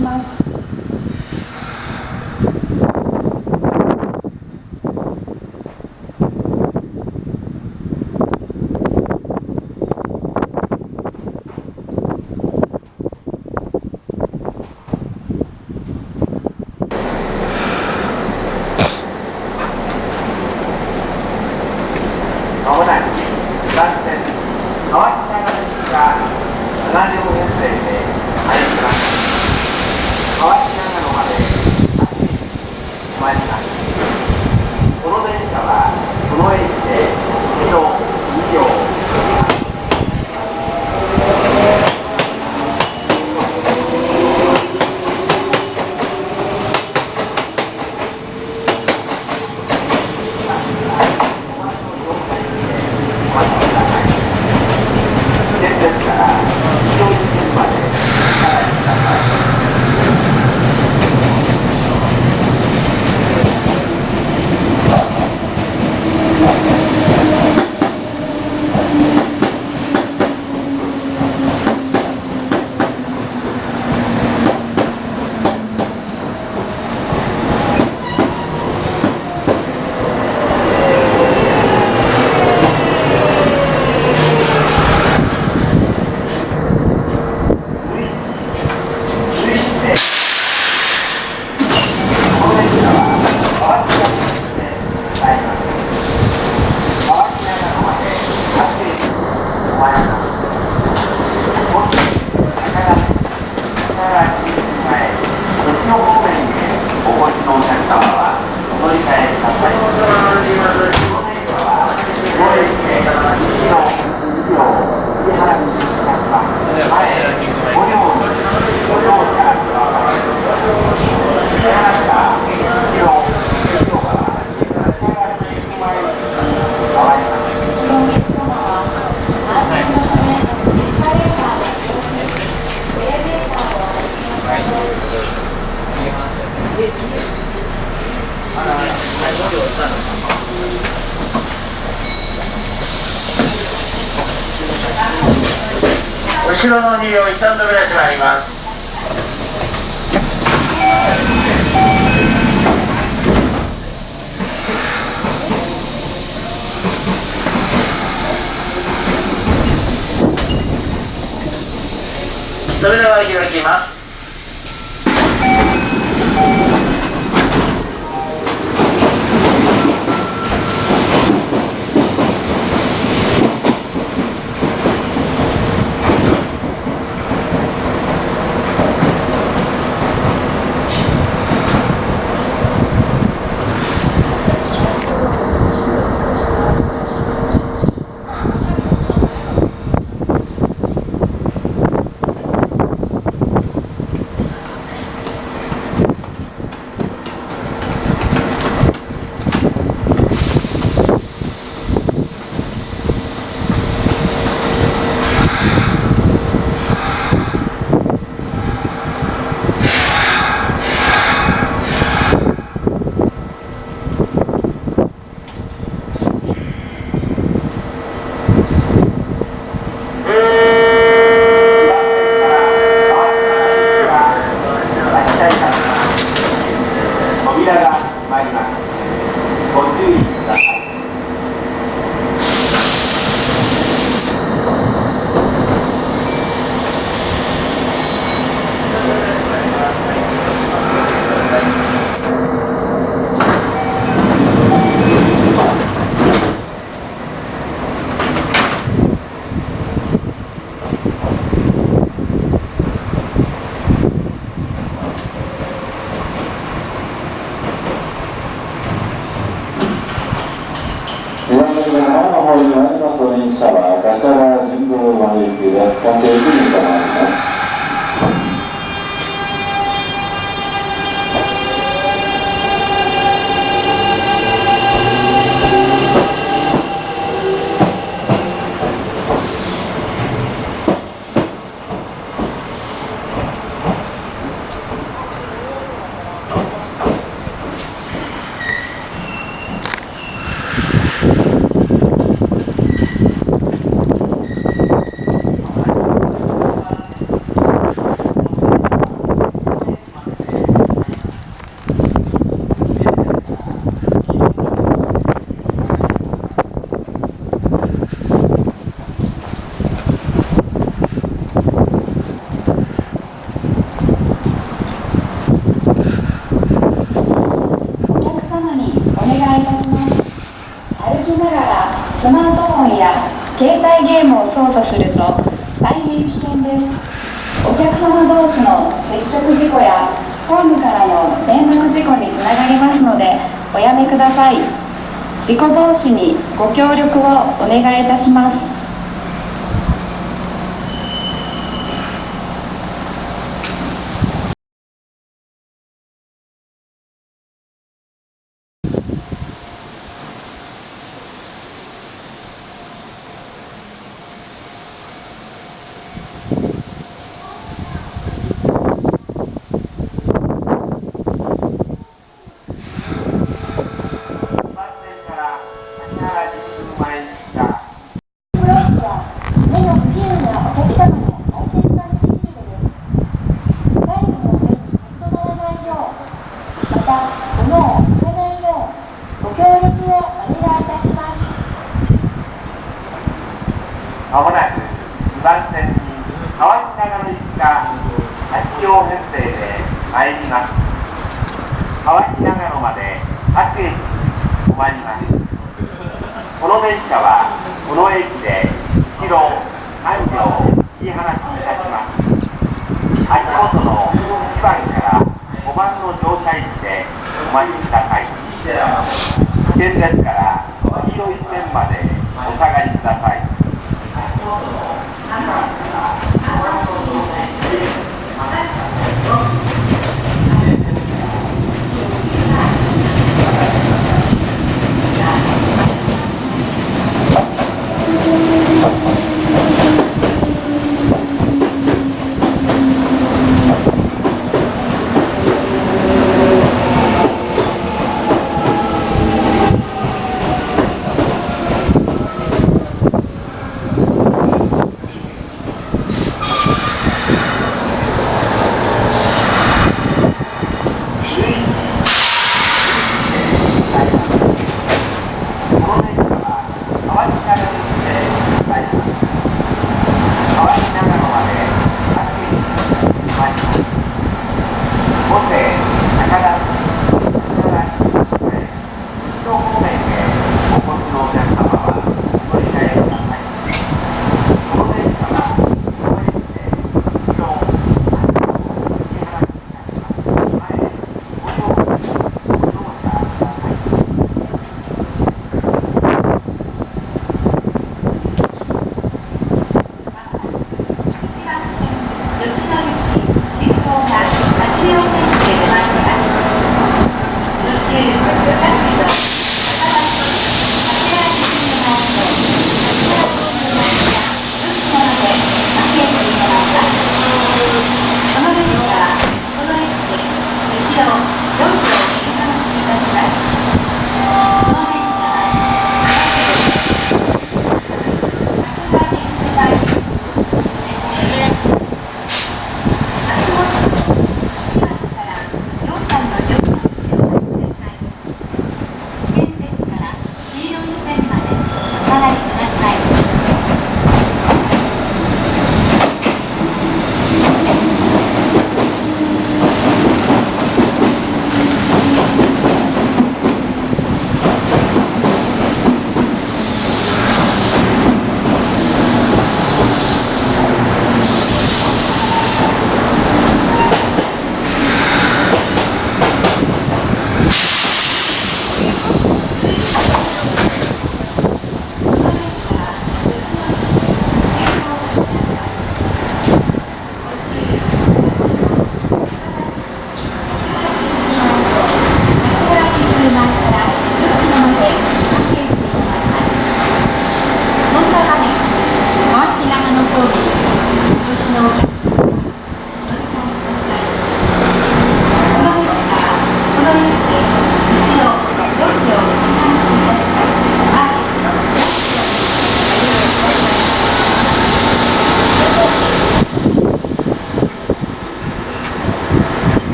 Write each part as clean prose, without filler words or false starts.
ます。まもなく南線川北が7両編成で入ります。川北長野まで8駅止まります。この電車はこの駅で1両2両後ろの2両一旦扉閉まります。扉は開きます。電車は柏原神宮まで行きです。関係駅に停まります。きながらスマートフォンや携帯ゲームを操作すると大変危険です。お客様同士の接触事故やホームからの連絡事故につながりますのでおやめください。事故防止にご協力をお願いいたします。まもなく2番線に川内長野行きが8両編成で参ります。川内長野まで各駅に止まります。この電車はこの駅で1両3両切り離しいたします。足元の1番から5番の乗車位置でお待ちください。危険ですから黄色い線までお下がりください。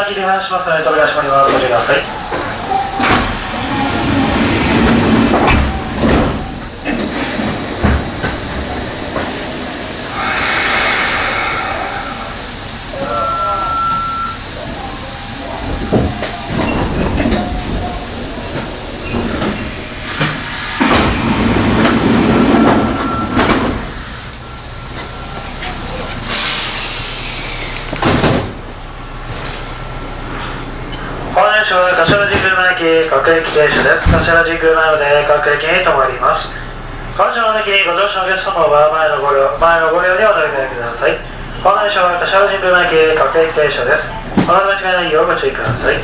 切り離しますので扉閉まります。ご注意ください。柏神宮前駅各駅停車です。柏神宮前まで各駅に停まります。関車の駅にご乗車のお客様は前のご両にお乗り換えください。ご案内所は柏神宮前駅各駅停車です。お乗り間違いないようご注意ください。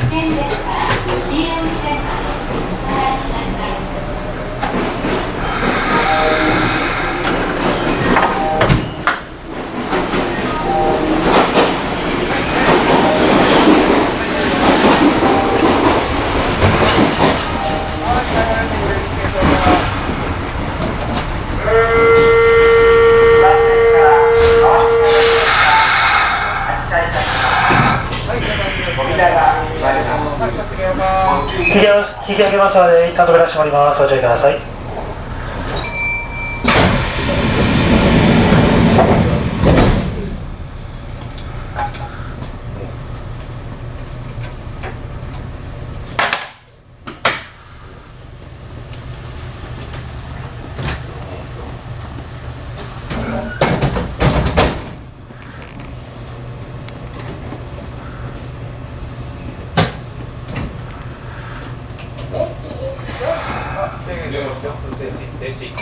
引き上げますので、一旦扉閉まります。ご注意ください。しい。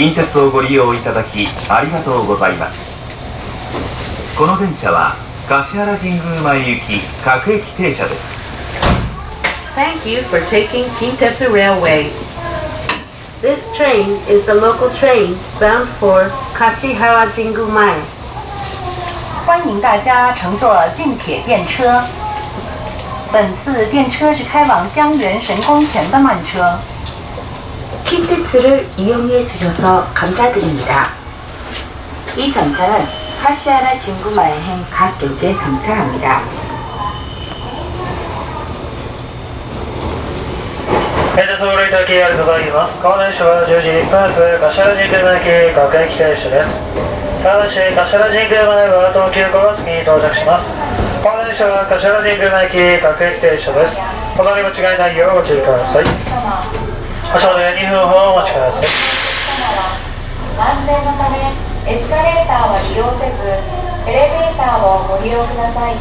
近鉄をご利用いただきありがとうございます。この電車は橿原神宮前行き各駅停車です。 Thank you for taking KINTETSU Railway. This train is the local train bound for 橿原神宮前。欢迎大家乘坐近铁电车。本次电车是开往江原神宫前的慢车。 킨테츠를 이용해 주셔서 감사드립니다. 이 전차는橿原 진구마에행 각 역에 정차합니다. 電車走塁いただきありがとうございます。この電車は10時1分発橿原神宮前駅各駅停車です。ただし橿原神宮前は東急行が次に到着します。この電車は橿原神宮前駅各駅停車です。お乗り間違いないようご注意ください。発車まで2分ほどお待ちください。安全のためエスカレーターは利用せずエレベーターをご利用ください。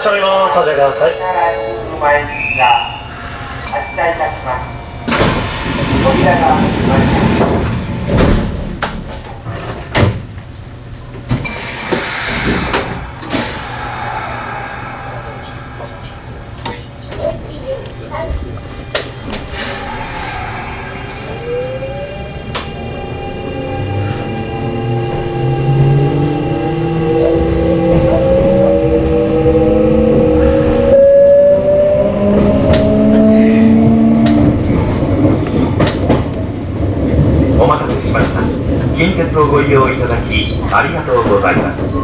車両もさせてください。前行きが発車いたします。扉が閉まります。近鉄をご利用いただきありがとうございます。こ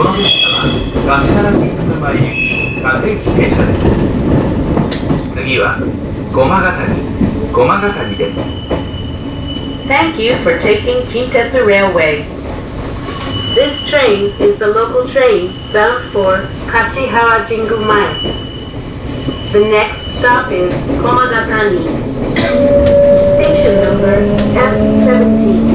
の電車は橿原神宮前行き各駅停車です。次は駒ヶ谷です。 Thank you for taking KINTETSU Railway. This train is the local train bound for 橿原神宮前. The next stop is 駒ヶ谷. Station number F17.